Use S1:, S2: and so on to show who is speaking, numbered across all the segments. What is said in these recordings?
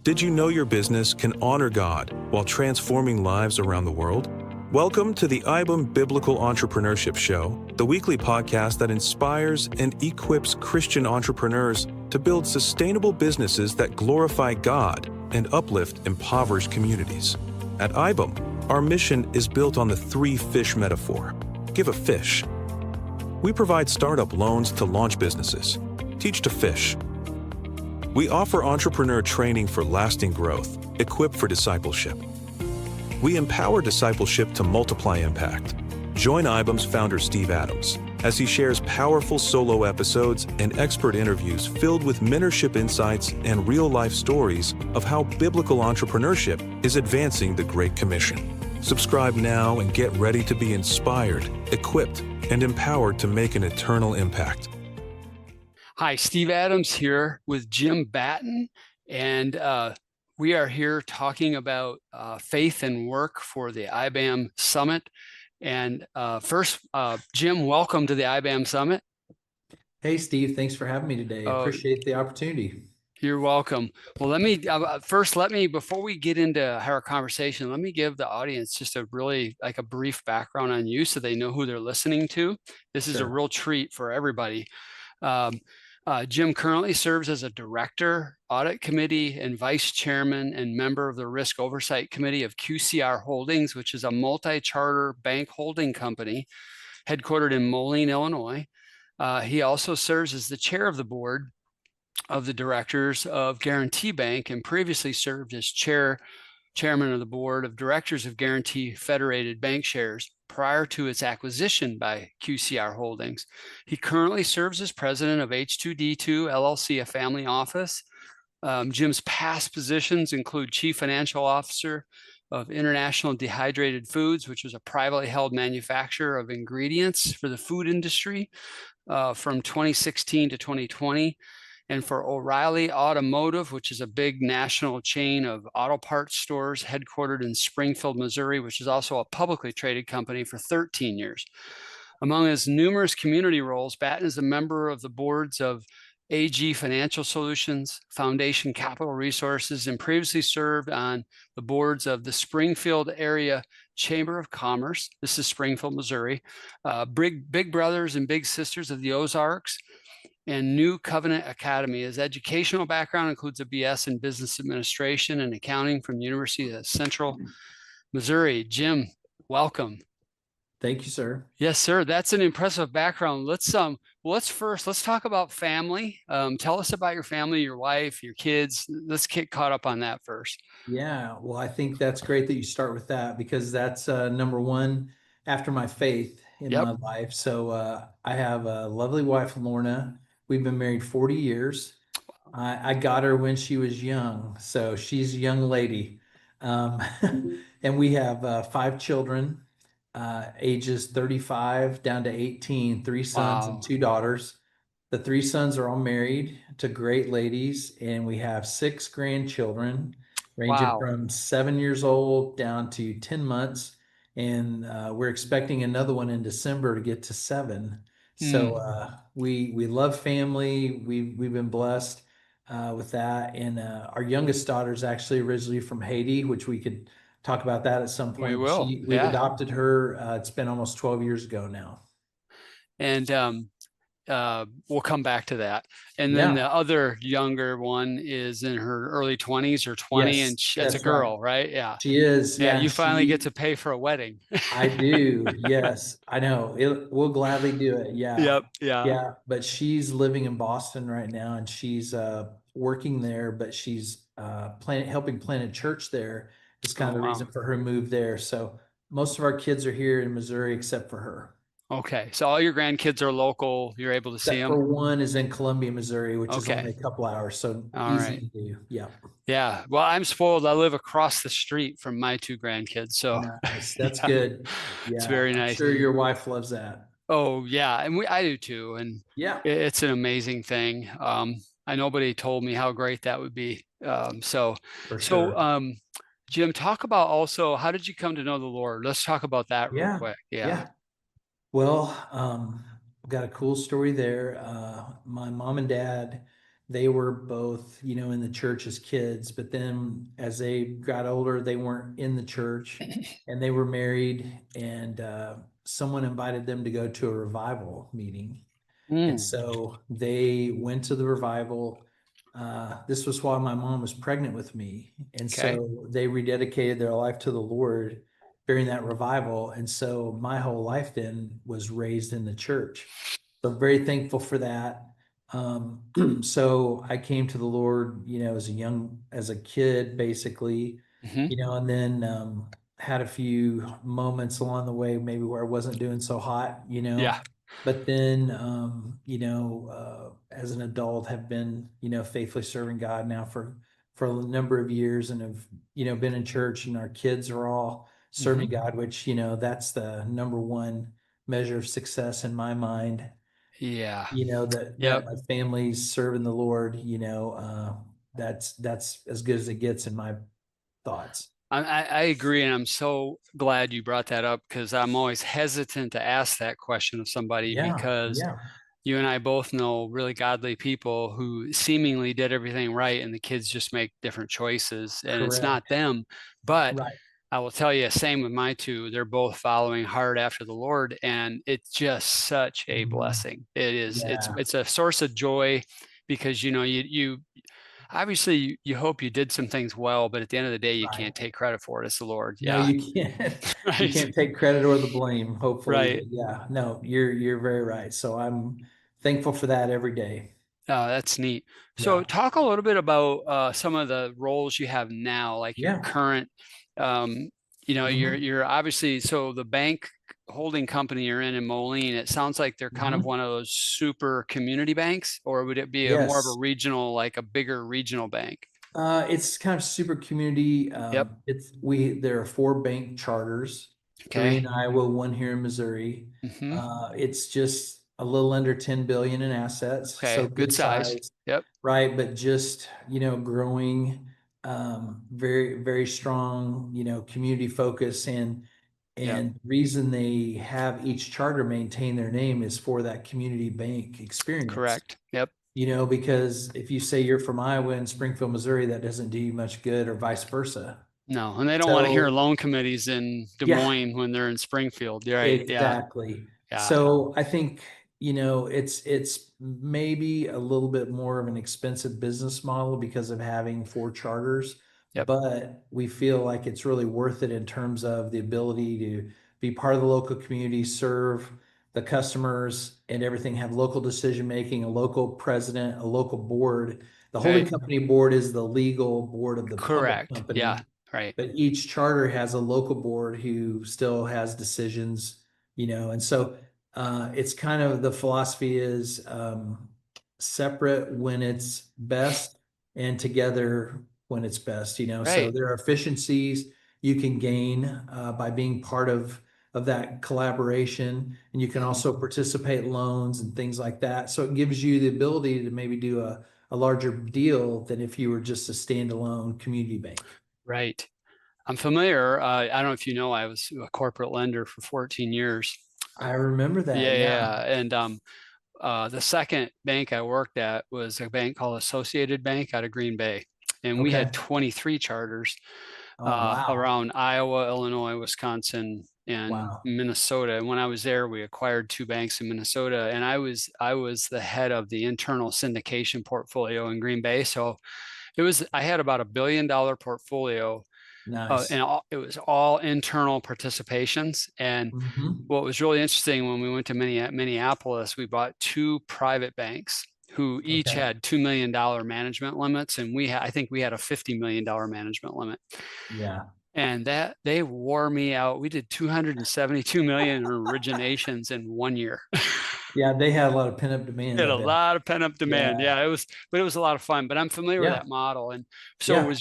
S1: Did you know your business can honor God while transforming lives around the world? Welcome to the iBAM Biblical Entrepreneurship Show, the weekly podcast that inspires and equips Christian entrepreneurs to build sustainable businesses that glorify God and uplift impoverished communities. At iBAM, our mission is built on the three fish metaphor. Give a fish. We provide startup loans to launch businesses. Teach to fish. We offer entrepreneur training for lasting growth, equipped for discipleship. We empower discipleship to multiply impact. Join iBAM's founder, Steve Adams, as he shares powerful solo episodes and expert interviews filled with mentorship insights and real-life stories of how biblical entrepreneurship is advancing the Great Commission. Subscribe now and get ready to be inspired, equipped, and empowered to make an eternal impact.
S2: Hi, Steve Adams here with Jim Batten, and we are here talking about faith and work for the iBAM Summit. And first, Jim, welcome to the iBAM Summit.
S3: Hey, Steve, thanks for having me today. I appreciate the opportunity.
S2: You're welcome. Well, let me, before we get into our conversation, let me give the audience just a brief background on you so they know who they're listening to. This is a real treat for everybody. Jim currently serves as a director, audit committee, and vice chairman and member of the risk oversight committee of QCR Holdings, which is a multi-charter bank holding company headquartered in Moline, Illinois. He also serves as the chair of the board of the directors of Guarantee Bank and previously served as chairman of the board of directors of Guarantee Federated Bank Shares prior to its acquisition by QCR Holdings. He currently serves as president of H2D2 LLC, a family office. Jim's past positions include chief financial officer of International Dehydrated Foods, which was a privately held manufacturer of ingredients for the food industry from 2016 to 2020. And for O'Reilly Automotive, which is a big national chain of auto parts stores headquartered in Springfield, Missouri, which is also a publicly traded company, for 13 years. Among his numerous community roles, Batten is a member of the boards of AG Financial Solutions, Foundation Capital Resources, and previously served on the boards of the Springfield Area Chamber of Commerce. This is Springfield, Missouri. Big Brothers and Big Sisters of the Ozarks, and New Covenant Academy. His educational background includes a BS in Business Administration and Accounting from the University of Central Missouri. Jim, welcome.
S3: Thank you, sir.
S2: Yes, sir. That's an impressive background. Let's talk about family. Tell us about your family, your wife, your kids. Let's get caught up on that first.
S3: Yeah, well, I think that's great that you start with that because that's number one after my faith in my life. So I have a lovely wife, Lorna. We've been married 40 years. I got her when she was young, so she's a young lady. And we have 5 children, ages 35 down to 18, 3 sons and 2 daughters. The 3 sons are all married to great ladies, and we have 6 grandchildren, ranging from 7 years old down to 10 months. And we're expecting another one in December to get to 7. So we love family. We've been blessed with that. And our youngest daughter is actually originally from Haiti, which we could talk about that at some point.
S2: We will.
S3: We've adopted her. It's been almost 12 years ago now.
S2: And we'll come back to that. And then the other younger one is in her early 20s or 20, and that's a girl, right? Yeah.
S3: She is.
S2: Yeah, you finally get to pay for a wedding.
S3: I do. Yes, I know. We'll gladly do it. Yeah.
S2: Yep.
S3: Yeah. But she's living in Boston right now, and she's working there, but she's helping plant a church there. It's kind of the reason for her move there. So most of our kids are here in Missouri except for her.
S2: Okay, so all your grandkids are local. You're able to see them.
S3: For one is in Columbia, Missouri, which is only a couple hours, so easy to do. Yeah.
S2: Yeah. Well, I'm spoiled. I live across the street from my 2 grandkids, so
S3: nice. That's good. Yeah,
S2: it's very nice.
S3: I'm sure your wife loves that.
S2: Oh yeah, and I do too. And it's an amazing thing. Nobody told me how great that would be. Jim, talk about also how did you come to know the Lord? Let's talk about that real quick. Yeah.
S3: Well, I've got a cool story there. My mom and dad they were both, in the church as kids, but then as they got older, they weren't in the church and they were married, and someone invited them to go to a revival meeting. And
S2: Mm,
S3: so they went to the revival. This was while my mom was pregnant with me. And
S2: okay.
S3: so they rededicated their life to the Lord during that revival. And so my whole life then was raised in the church. So I'm very thankful for that. So I came to the Lord, as a kid, basically,
S2: Hmm.
S3: and then had a few moments along the way, maybe where I wasn't doing so hot,
S2: Yeah.
S3: but then, as an adult, have been, faithfully serving God now for a number of years, and have, been in church, and our kids are all
S2: Hmm.
S3: serving God, which, that's the number one measure of success in my mind.
S2: Yeah.
S3: That
S2: Yep.
S3: my family's serving the Lord, that's as good as it gets in my thoughts.
S2: I agree, and I'm so glad you brought that up because I'm always hesitant to ask that question of somebody
S3: Yeah,
S2: because
S3: yeah,
S2: you and I both know really godly people who seemingly did everything right, and the kids just make different choices, and it's not
S3: correct.
S2: them. But
S3: Right.
S2: I will tell you, same with my two. They're both following hard after the Lord, and it's just such a
S3: Mhm.
S2: blessing. It is.
S3: Yeah,
S2: It's a source of joy because you obviously you hope you did some things well, but at the end of the day, you
S3: right.
S2: can't take credit for it. It's the Lord.
S3: No,
S2: Yeah.
S3: you can't. You
S2: Right.
S3: can't take credit or the blame, hopefully,
S2: Right.
S3: but yeah, no, you're very right. So I'm thankful for that every day.
S2: That's neat. So
S3: Yeah.
S2: talk a little bit about some of the roles you have now, like your
S3: Yeah.
S2: current, um,
S3: Hmm.
S2: you're obviously, so the bank holding company you're in Moline, it sounds like they're kind of
S3: Hmm.
S2: one of those super community banks, or would it be a more of a
S3: Yes.
S2: regional, like a bigger regional bank?
S3: It's kind of super community.
S2: Yep.
S3: There are four bank charters, three in
S2: Okay.
S3: Iowa, one here in Missouri.
S2: Hmm.
S3: It's just a little under 10 billion in assets, so
S2: Okay. Good
S3: good
S2: size.
S3: size,
S2: Yep.
S3: right? But just, growing, very, very strong, community focus,
S2: Yep.
S3: and the reason they have each charter maintain their name is for that community bank experience.
S2: Correct. Yep.
S3: Because if you say you're from Iowa and Springfield, Missouri, that doesn't do you much good, or vice versa.
S2: No, and they don't want to hear
S3: So,
S2: loan committees in Des
S3: yeah,
S2: Moines when they're in Springfield. Right. Yeah.
S3: exactly.
S2: Yeah.
S3: So I think, it's maybe a little bit more of an expensive business model because of having four charters,
S2: Yep.
S3: but we feel like it's really worth it in terms of the ability to be part of the local community, serve the customers and everything, have local decision making, a local president, a local board. The holding
S2: Okay.
S3: company board is the legal board of the public
S2: Correct. Yeah.
S3: company,
S2: Right.
S3: but each charter has a local board who still has decisions, and so it's kind of, the philosophy is, separate when it's best and together when it's best, so
S2: Right.
S3: there are efficiencies you can gain by being part of that collaboration, and you can
S2: Mhm.
S3: also participate loans and things like that, so it gives you the ability to maybe do a larger deal than if you were just a standalone community bank.
S2: Right. I'm familiar. I don't know if you know, I was a corporate lender for 14 years.
S3: I remember
S2: Yeah,
S3: that.
S2: yeah,
S3: Yeah.
S2: yeah. And the second bank I worked at was a bank called Associated Bank out of Green Bay. And we
S3: Okay.
S2: had 23 charters
S3: Oh, wow.
S2: around Iowa, Illinois, Wisconsin, and
S3: Wow.
S2: Minnesota. And when I was there, we acquired two banks in Minnesota, and I was the head of the internal syndication portfolio in Green Bay. So I had about $1 billion portfolio, and
S3: Nice.
S2: it was all internal participations. And
S3: Hmm.
S2: what was really interesting, when we went to Minneapolis, we bought two private banks who each
S3: Okay.
S2: had $2 million management limits, and I think we had a $50 million management limit.
S3: Yeah.
S2: And that they wore me out. We did 272 million in originations in 1 year.
S3: Yeah. They had a lot of pent-up demand,
S2: Had
S3: I
S2: a
S3: bet.
S2: lot of pent up demand.
S3: Yeah.
S2: Yeah, but it was a lot of fun. But I'm familiar with
S3: Yeah.
S2: that model. And so
S3: Yeah.
S2: was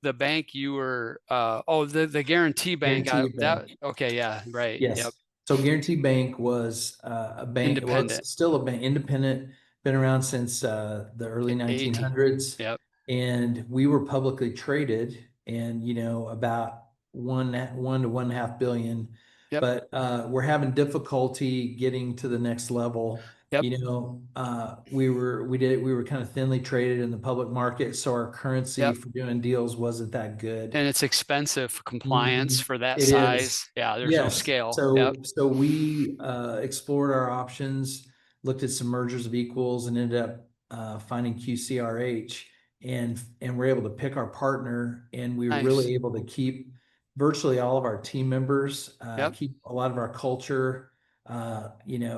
S2: the bank you were, the guarantee bank.
S3: Guaranteed bank.
S2: Okay. Yeah. Right. Yep.
S3: Yes. So Guarantee Bank was a bank. Well,
S2: Independent.
S3: it's still a bank, independent, been around since the early
S2: 80.
S3: 1900s.
S2: Yep.
S3: And we were publicly traded, and, about one to 1.5 billion.
S2: Yep.
S3: But we're having difficulty getting to the next level.
S2: Yep.
S3: We were kind of thinly traded in the public market, so our currency
S2: Yep.
S3: for doing deals wasn't that good.
S2: And it's expensive for compliance
S3: Mhm.
S2: for that
S3: It is.
S2: size. Yeah, there's no
S3: Yes.
S2: scale. Yep.
S3: So we explored our options, looked at some mergers of equals, and ended up finding QCRH, and we're able to pick our partner, and we were
S2: Nice.
S3: really able to keep virtually all of our team members,
S2: Yep.
S3: keep a lot of our culture,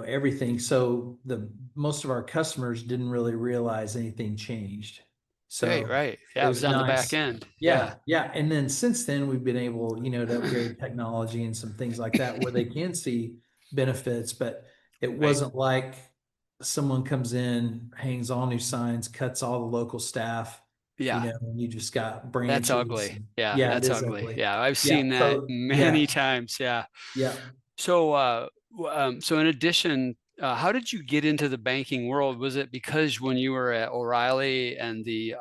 S3: everything. So the most of our customers didn't really realize anything changed.
S2: Right,
S3: So
S2: right.
S3: it
S2: Yeah, it was
S3: was
S2: on the back
S3: nice.
S2: end. Yeah.
S3: Yeah, yeah. And then since then, we've been able, to upgrade technology and some things like that where they can see benefits, but it
S2: Right.
S3: wasn't like someone comes in, hangs all new signs, cuts all the local staff,
S2: Yeah.
S3: and you just got
S2: That's
S3: branches.
S2: ugly. Yeah,
S3: Yeah, it
S2: that's
S3: is
S2: ugly.
S3: ugly.
S2: Yeah, I've
S3: Yeah.
S2: seen that
S3: So, yeah,
S2: many times. Yeah.
S3: yeah.
S2: So, so in addition, how did you get into the banking world? Was it because when you were at O'Reilly and the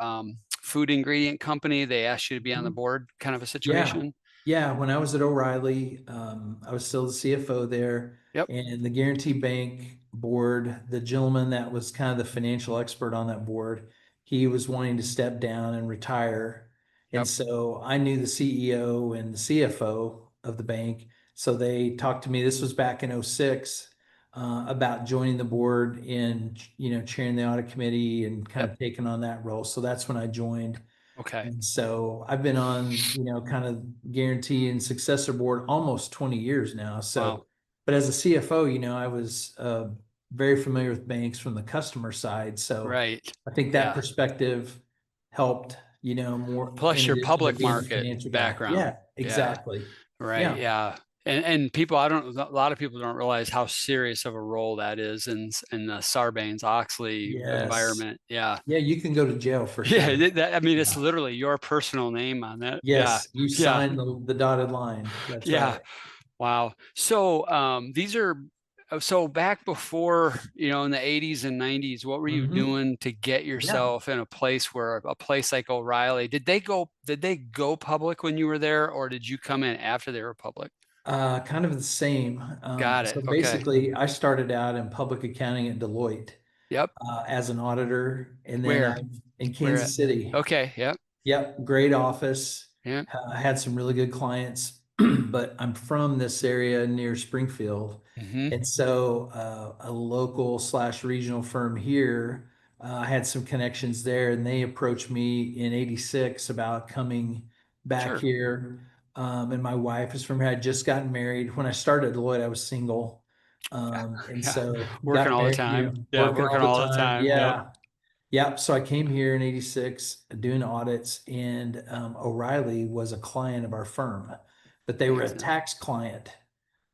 S2: food ingredient company, they asked you to be on the
S3: Mhm.
S2: board, kind of a
S3: Yeah.
S2: situation?
S3: Yeah. When I was at O'Reilly, I was still the CFO there,
S2: Yep.
S3: and the Guarantee Bank board, the gentleman that was kind of the financial expert on that board, he was wanting to step down and retire. And
S2: Yep.
S3: so I knew the CEO and the CFO of the bank. So they talked to me, this was back in '06, about joining the board and, chairing the audit committee and kind
S2: Yep.
S3: of taking on that role. So that's when I joined.
S2: Okay.
S3: And so I've been on, kind of guarantee and successor board almost 20 years now.
S2: Wow.
S3: So, but as a CFO, I was very familiar with banks from the customer side. So
S2: Right.
S3: I think that
S2: Yeah.
S3: perspective helped, more
S2: Plus
S3: in
S2: your
S3: addition to
S2: public
S3: being a
S2: market
S3: financial guy.
S2: background.
S3: Yeah,
S2: Yeah.
S3: exactly.
S2: Right.
S3: Yeah.
S2: Yeah. And people, a lot of people don't realize how serious of a role that is in the Sarbanes-Oxley
S3: Yes.
S2: environment. Yeah.
S3: Yeah, you can go to jail for
S2: Yeah.
S3: sure.
S2: I mean, it's
S3: Yeah.
S2: literally your personal name on that. Yeah.
S3: Yes, you
S2: Yeah.
S3: sign the dotted line. That's
S2: Yeah.
S3: right.
S2: Wow. So these are so back before, in the 80s and 90s, what were you
S3: Hmm.
S2: doing to get
S3: Yeah.
S2: yourself in a place where a place like O'Reilly, did they go public when you were there, or did you come in after they were public?
S3: Kind of the same.
S2: Got
S3: So
S2: it. Okay.
S3: basically, I started out in public accounting at Deloitte
S2: Yep.
S3: as an auditor, and then
S2: Where?
S3: I in
S2: Where at?
S3: Kansas City.
S2: Okay. Yep.
S3: Yep, great office.
S2: Yep.
S3: I had some really good clients, but I'm from this area near Springfield,
S2: Hmm.
S3: and so a local slash regional firm here. I had some connections there, and they approached me in '86 about coming back
S2: Sure.
S3: here. And my wife is from here. I had just gotten married. When I started at Deloitte, I was single.
S2: Yeah.
S3: And
S2: Yeah.
S3: so
S2: Working
S3: got
S2: all the
S3: married,
S2: time. Yeah.
S3: working
S2: Working
S3: all the
S2: all the
S3: time.
S2: time. Yep.
S3: Yeah. Yep. So I came here in '86 doing audits, and O'Reilly was a client of our firm, but they were a
S2: Excellent.
S3: tax client.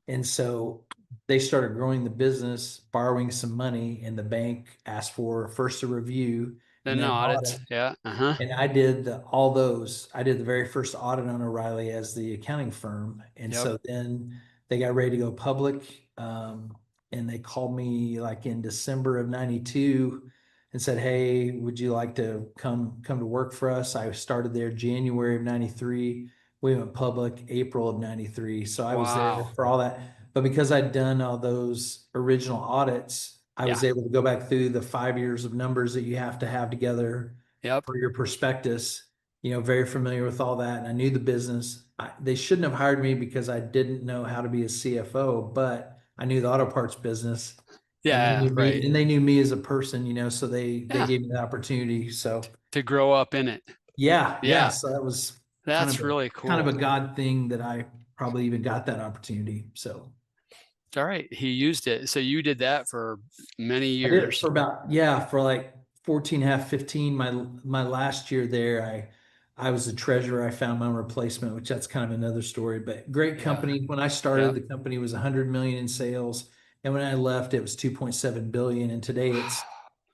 S3: And so they started growing the business, borrowing some money, and the bank asked for first a review and
S2: Then the
S3: then an
S2: audits.
S3: audit.
S2: Yeah. Uh-huh.
S3: And I did all those. I did the very first audit on O'Reilly as the accounting firm. And
S2: Yep.
S3: so then they got ready to go public. And they called me like in December of '92 and said, "Hey, would you like to come to work for us?" I started there January of '93. We went public April of '93. So I was there
S2: Wow.
S3: for all that. But because I'd done all those original audits, I
S2: Yeah.
S3: was able to go back through the 5 years of numbers that you have to have together
S2: Yep.
S3: for your prospectus, very familiar with all that. And I knew the business. They shouldn't have hired me because I didn't know how to be a CFO, but I knew the auto parts business, and they
S2: Yeah.
S3: knew me,
S2: Right.
S3: and they knew me as a person, so they
S2: Yeah.
S3: gave me the opportunity. So
S2: To grow up in it.
S3: yeah, yeah.
S2: Yeah.
S3: So that was
S2: That's really
S3: kind of a
S2: cool.
S3: God thing that I probably even got that opportunity. So
S2: All right. He used it. So you did that for many
S3: I did it
S2: years.
S3: for about, yeah, for like 14, half 15. My last year there, I was the treasurer. I found my replacement, which that's kind of another story, but great
S2: Yeah.
S3: company. When I started,
S2: Yep.
S3: the company was 100 million in sales. And when I left, it was 2.7 billion. And today it's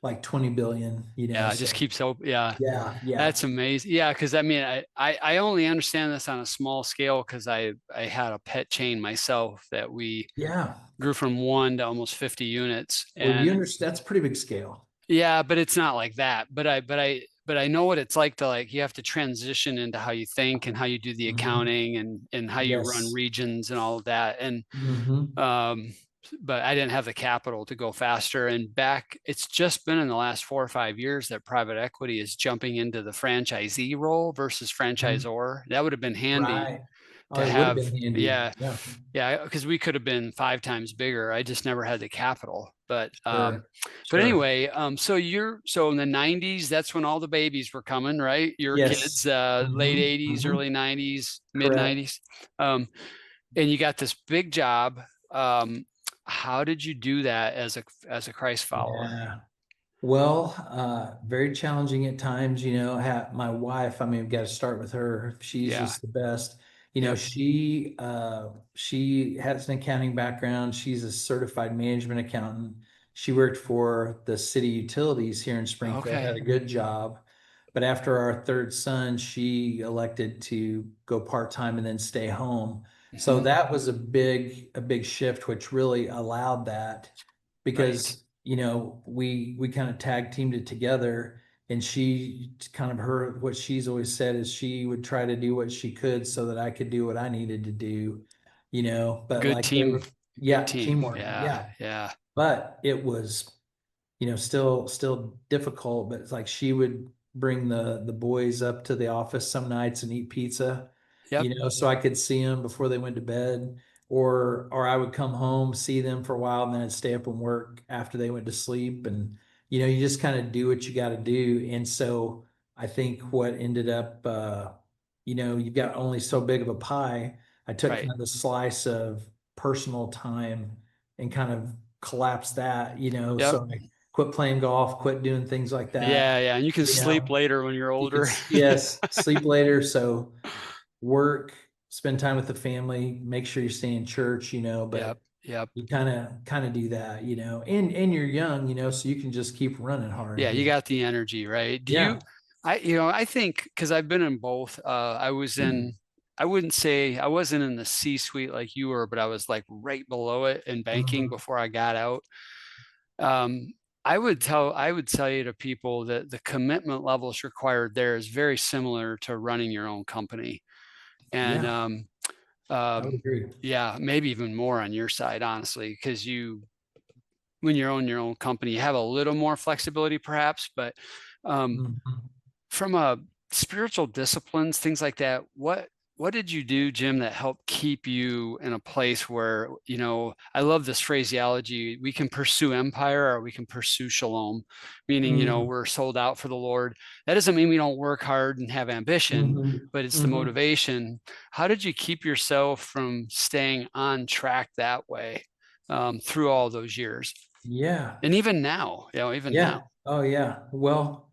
S3: like 20 billion,
S2: Yeah. It just
S3: so
S2: keeps open. Yeah.
S3: yeah, yeah,
S2: That's amazing. Yeah. Cause I mean, I only understand this on a small scale because I had a pet chain myself that we
S3: yeah.
S2: grew from 1 to almost 50 units.
S3: Well, you
S2: And
S3: understand, that's pretty big scale.
S2: yeah, but it's not like that. But I know what it's like to you have to transition into how you think and how you do the
S3: Mhm.
S2: accounting and how you run
S3: Yes.
S2: regions and all of that. And
S3: Hmm.
S2: um but I didn't have the capital to go faster. And it's just been in the last 4 or 5 years that private equity is jumping into the franchisee role versus franchisor. That would have been handy
S3: Right. Oh,
S2: to
S3: it would have
S2: have.
S3: been handy.
S2: Yeah.
S3: Yeah.
S2: Yeah. Because we could have been 5 times bigger. I just never had the capital. But
S3: Sure.
S2: but
S3: Sure.
S2: anyway, so in the 90s, that's when all the babies were coming, right? Your
S3: Yes.
S2: kids, late
S3: Mhm,
S2: 80s,
S3: mhm.
S2: early 90s, mid
S3: Correct.
S2: 90s. And you got this big job. How did you do that as a Christ follower?
S3: Yeah. Well, very challenging at times, my wife, I mean, we've got to start with her. She's
S2: Yeah.
S3: just the best.
S2: Yep.
S3: She has an accounting background. She's a certified management accountant. She worked for the city utilities here in Springfield, had
S2: Okay.
S3: a good job. But after our third son, she elected to go part-time and then stay home. So
S2: Hmm.
S3: that was a big shift, which really allowed that
S2: Right.
S3: because we kind of tag teamed it together, and she kind of her what she's always said is she would try to do what she could so that I could do what I needed to do, but
S2: Good
S3: like there
S2: team.
S3: were,
S2: Good
S3: yeah,
S2: team.
S3: teamwork,
S2: Yeah.
S3: yeah,
S2: Yeah.
S3: but it was still difficult, but it's like she would bring the boys up to the office some nights and eat pizza,
S2: Yep.
S3: so I could see them before they went to bed, or I would come home, see them for a while, and then I'd stay up and work after they went to sleep. And you just kind of do what you got to do. And so I think what ended up, you've got only so big of a pie. I took kind
S2: Right.
S3: of the slice of personal time and kind of collapsed that,
S2: Yep.
S3: so I quit playing golf, quit doing things like that.
S2: Yeah. Yeah. And you can sleep later when you're
S3: You could,
S2: older.
S3: yes, sleep later. So work, spend time with the family, make sure you stay in church,
S2: Yep.
S3: but
S2: Yep.
S3: you kind of do that, and you're young, so you can just keep running hard.
S2: Yeah. You got the energy, right?
S3: Yeah.
S2: I think because I've been in both, I wouldn't say I wasn't in the C-suite like you were, but I was like right below it in banking
S3: Mhm.
S2: before I got out. Um, I would tell you to people that the commitment levels required there is very similar to running your own company. And
S3: Yeah, I would agree.
S2: yeah, maybe even more on your side, honestly, because when you own your own company, you have a little more flexibility perhaps, but um,
S3: Mhm.
S2: from a spiritual disciplines, things like that, what did you do, Jim, that helped keep you in a place where, I love this phraseology, we can pursue empire or we can pursue shalom, meaning,
S3: Mhm.
S2: we're sold out for the Lord. That doesn't mean we don't work hard and have ambition,
S3: Mhm.
S2: but it's the
S3: Mhm.
S2: motivation. How did you keep yourself from staying on track that way through all those years?
S3: Yeah.
S2: And even now, even now.
S3: Yeah. Oh, yeah. Well,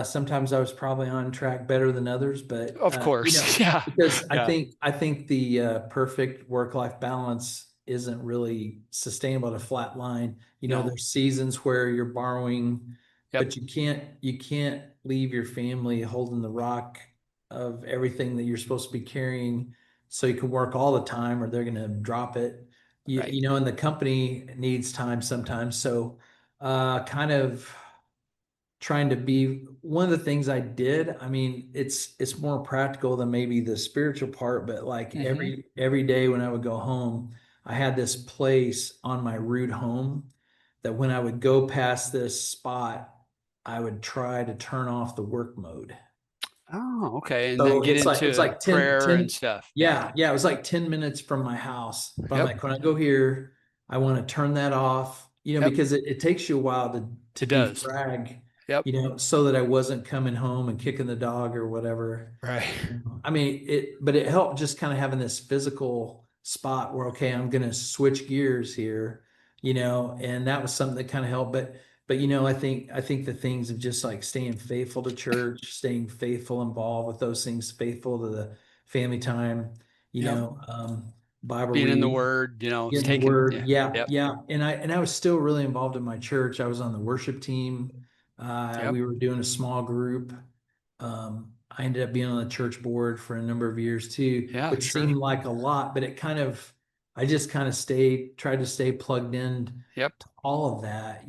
S3: sometimes I was probably on track better than others, but
S2: Of course. Yeah.
S3: because I
S2: Yeah.
S3: think I think the perfect work-life balance isn't really sustainable to flat line.
S2: No.
S3: There's seasons where you're borrowing,
S2: Yep.
S3: but you can't leave your family holding the rock of everything that you're supposed to be carrying, so you can work all the time, or they're going to drop it.
S2: Right.
S3: And the company needs time sometimes. So, kind of trying to be one of the things I did. I mean, it's more practical than maybe the spiritual part, but like
S2: Hmm.
S3: every day when I would go home, I had this place on my route home that when I would go past this spot, I would try to turn off the work mode.
S2: Oh, okay. And then
S3: So
S2: get
S3: it's
S2: into
S3: like 10
S2: prayer and
S3: 10.
S2: stuff. Yeah.
S3: Yeah, yeah, it was like 10 minutes from my house. But I'm
S2: Yep.
S3: like, when I go here, I want to turn that off,
S2: Yep.
S3: because it takes you a while to
S2: It does.
S3: defrag,
S2: Yep.
S3: so that I wasn't coming home and kicking the dog or whatever.
S2: Right.
S3: I mean, but it helped just kind of having this physical spot where, okay, I'm going to switch gears here, and that was something that kind of helped. But I think the things of just like staying faithful to church, staying faithful involved with those things, faithful to the family time,
S2: Yep.
S3: Bible
S2: Being in the
S3: reading,
S2: word,
S3: getting the
S2: taking,
S3: word.
S2: yeah.
S3: Yeah,
S2: Yep.
S3: yeah. And I was still really involved in my church. I was on the worship team.
S2: Yep.
S3: We were doing a small group. I ended up being on the church board for a number of years too,
S2: Yeah,
S3: which
S2: sure.
S3: seemed like a lot, but I just kind of tried to stay plugged in
S2: Yep.
S3: to all of that,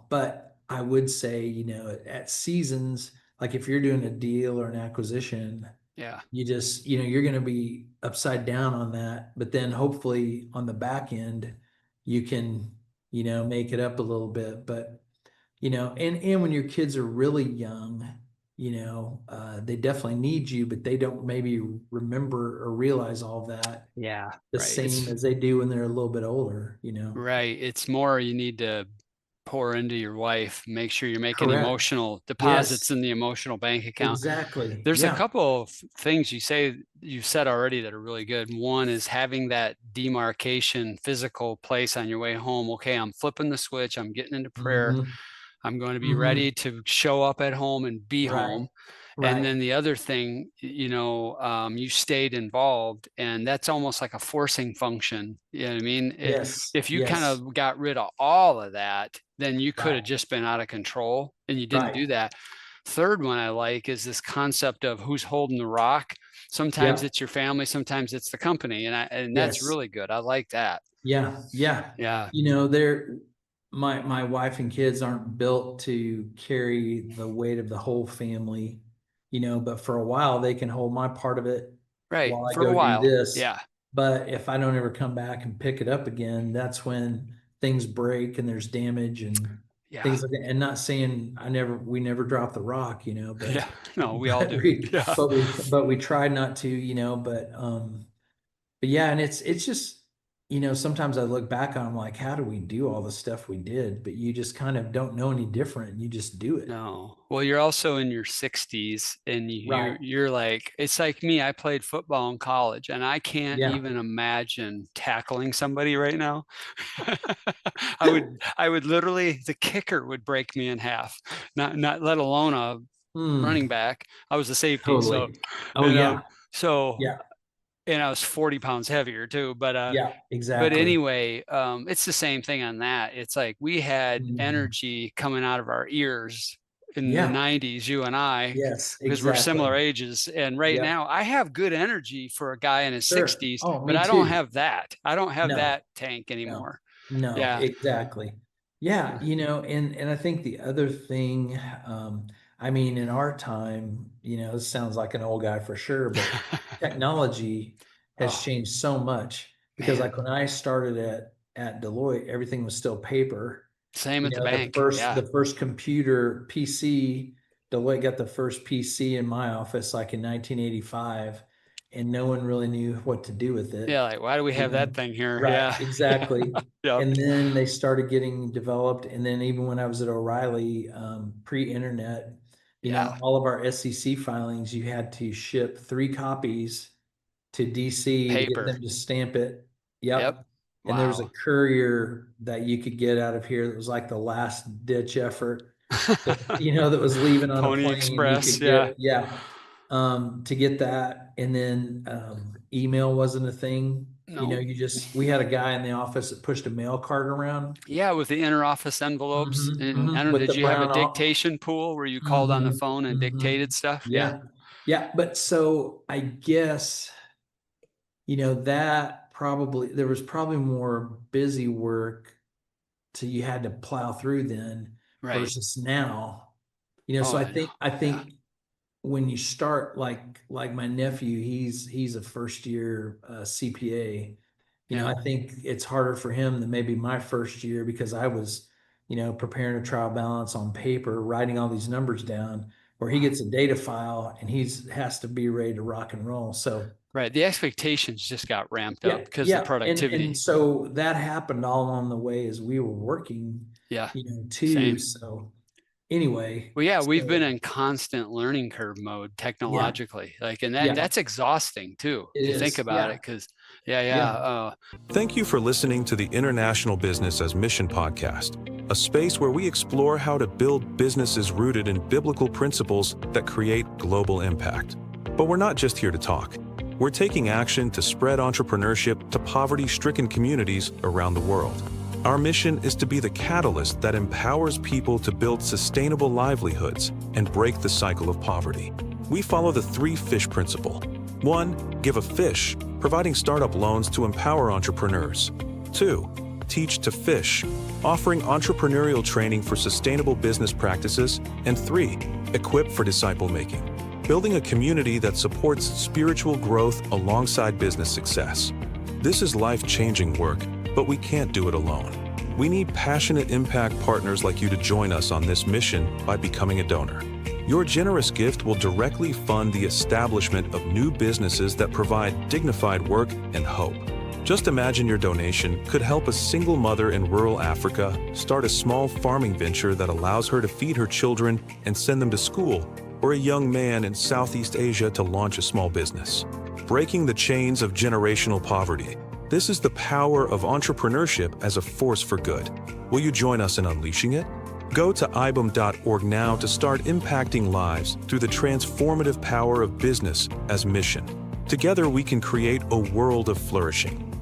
S3: but I would say, at seasons, like if you're doing a deal or an acquisition,
S2: Yeah.
S3: you just, you're going to be upside down on that, but then hopefully on the back end, you can, make it up a little bit. But, and when your kids are really young, they definitely need you, but they don't maybe remember or realize all that
S2: Yeah.
S3: the
S2: Right.
S3: same as they do when they're a little bit older,
S2: Right. It's more you need to pour into your wife, make sure you're making
S3: Correct.
S2: emotional deposits
S3: Yes,
S2: in the emotional bank account.
S3: exactly.
S2: There's a
S3: Yeah.
S2: couple of things you've said already that are really good. One is having that demarcation physical place on your way home. Okay, I'm flipping the switch. I'm getting into prayer.
S3: Hmm.
S2: I'm going to be
S3: Hmm.
S2: ready to show up at home and be
S3: Right.
S2: home. And
S3: Right.
S2: then the other thing, you stayed involved, and that's almost like a forcing function. You know what I mean?
S3: Yes.
S2: If you kind
S3: Yes.
S2: of got rid of all of that, then you could
S3: Right.
S2: have just been out of control, and you didn't
S3: Right.
S2: do that. Third one I like is this concept of who's holding the rock. Sometimes
S3: Yep.
S2: it's your family, sometimes it's the company, and that's
S3: Yes.
S2: really good. I like that.
S3: Yeah. Yeah.
S2: Yeah.
S3: They're my wife and kids aren't built to carry the weight of the whole family, but for a while they can hold my part of it
S2: Right.
S3: while I
S2: For a
S3: go do
S2: while.
S3: this.
S2: Yeah.
S3: But if I don't ever come back and pick it up again, that's when things break and there's damage and
S2: Yeah.
S3: things like that. And not saying we never drop the rock, but
S2: Yeah. No, we all
S3: but
S2: do.
S3: we
S2: Yeah.
S3: but we try not to, but yeah, and it's just, sometimes I look back on, I'm like, how do we do all the stuff we did? But you just kind of don't know any different. You just do it.
S2: No. Well, you're also in your 60s, and
S3: Right.
S2: you're like, it's like me. I played football in college, and I can't
S3: Yeah.
S2: even imagine tackling somebody right now. I would literally, the kicker would break me in half. Not let alone a running
S3: Mm,
S2: back. I was a safety, so
S3: totally. Oh
S2: you know,
S3: yeah.
S2: so
S3: Yeah.
S2: and I was 40 pounds heavier too.
S3: Yeah.
S2: But
S3: Exactly.
S2: anyway, it's the same thing on that. It's like we had
S3: Mhm.
S2: energy coming out of our ears in the
S3: Yeah.
S2: 90s, you and I,
S3: Yes.
S2: because we're similar
S3: Exactly.
S2: ages. And right
S3: Yep.
S2: now, I have good energy for a guy in his
S3: Sure.
S2: 60s,
S3: Oh,
S2: but
S3: me
S2: I don't
S3: too.
S2: have that. I don't have
S3: No.
S2: that tank
S3: No.
S2: anymore.
S3: No.
S2: Yeah.
S3: Exactly. Yeah. And I think the other thing, I mean, in our time, this sounds like an old guy for sure, but technology has
S2: Oh,
S3: changed so much because
S2: man.
S3: like when I started at Deloitte, everything was still paper.
S2: Same at the
S3: The
S2: bank.
S3: first
S2: Yeah.
S3: the first computer PC, Deloitte got the first PC in my office like in 1985, and no one really knew what to do with it.
S2: Yeah. Like, why do we
S3: You
S2: have that
S3: know,
S2: thing here?
S3: right,
S2: Yeah. Yeah.
S3: exactly.
S2: Yep.
S3: And then they started getting developed, and then even when I was at O'Reilly, pre-internet,
S2: Yeah.
S3: all of our SEC filings, you had to ship 3 copies to DC to get
S2: Paper.
S3: them to stamp it.
S2: Yep.
S3: Yep. And there was a
S2: Wow.
S3: courier that you could get out of here that was like the last ditch effort that, that was leaving on a
S2: Pony
S3: plane. You
S2: Express.
S3: could
S2: Yeah.
S3: get, yeah, to get that. And then email wasn't a thing.
S2: No.
S3: We had a guy in the office that pushed a mail cart around.
S2: Yeah, with the interoffice envelopes. And I don't know,
S3: With
S2: did
S3: the
S2: you have a
S3: brown off.
S2: dictation pool where you called on the
S3: Hmm.
S2: phone and
S3: Hmm.
S2: dictated stuff? Yeah.
S3: Yeah. Yeah. But so I guess that probably there was probably more busy work so you had to plow through then
S2: Right.
S3: versus now.
S2: Oh,
S3: So
S2: I know.
S3: I
S2: Yeah.
S3: think when you start like my nephew, he's a first year CPA.
S2: Yeah.
S3: I think it's harder for him than maybe my first year because I was, preparing a trial balance on paper, writing all these numbers down, where he gets a data file and he's has to be ready to rock and roll. So
S2: Right. The expectations just got ramped
S3: yeah,
S2: up because of the
S3: yeah. And
S2: productivity.
S3: so that happened all along the way as we were working,
S2: Yeah.
S3: too.
S2: Same.
S3: So anyway,
S2: Well, yeah, we've been
S3: so
S2: in constant learning curve mode
S3: yeah,
S2: technologically. Like, and
S3: yeah,
S2: that's exhausting too,
S3: it
S2: if you think
S3: is.
S2: about
S3: Yeah,
S2: it. Cause yeah,
S3: yeah.
S1: Thank you for listening to the International Business as Mission podcast, a space where we explore how to build businesses rooted in biblical principles that create global impact. But we're not just here to talk. We're taking action to spread entrepreneurship to poverty-stricken communities around the world. Our mission is to be the catalyst that empowers people to build sustainable livelihoods and break the cycle of poverty. We follow the 3 fish principle. 1, give a fish, providing startup loans to empower entrepreneurs. 2, teach to fish, offering entrepreneurial training for sustainable business practices. And 3, equip for disciple making, building a community that supports spiritual growth alongside business success. This is life-changing work, but we can't do it alone. We need passionate impact partners like you to join us on this mission by becoming a donor. Your generous gift will directly fund the establishment of new businesses that provide dignified work and hope. Just imagine your donation could help a single mother in rural Africa start a small farming venture that allows her to feed her children and send them to school, or a young man in Southeast Asia to launch a small business. Breaking the chains of generational poverty. This is the power of entrepreneurship as a force for good. Will you join us in unleashing it? Go to ibam.org now to start impacting lives through the transformative power of business as mission. Together we can create a world of flourishing.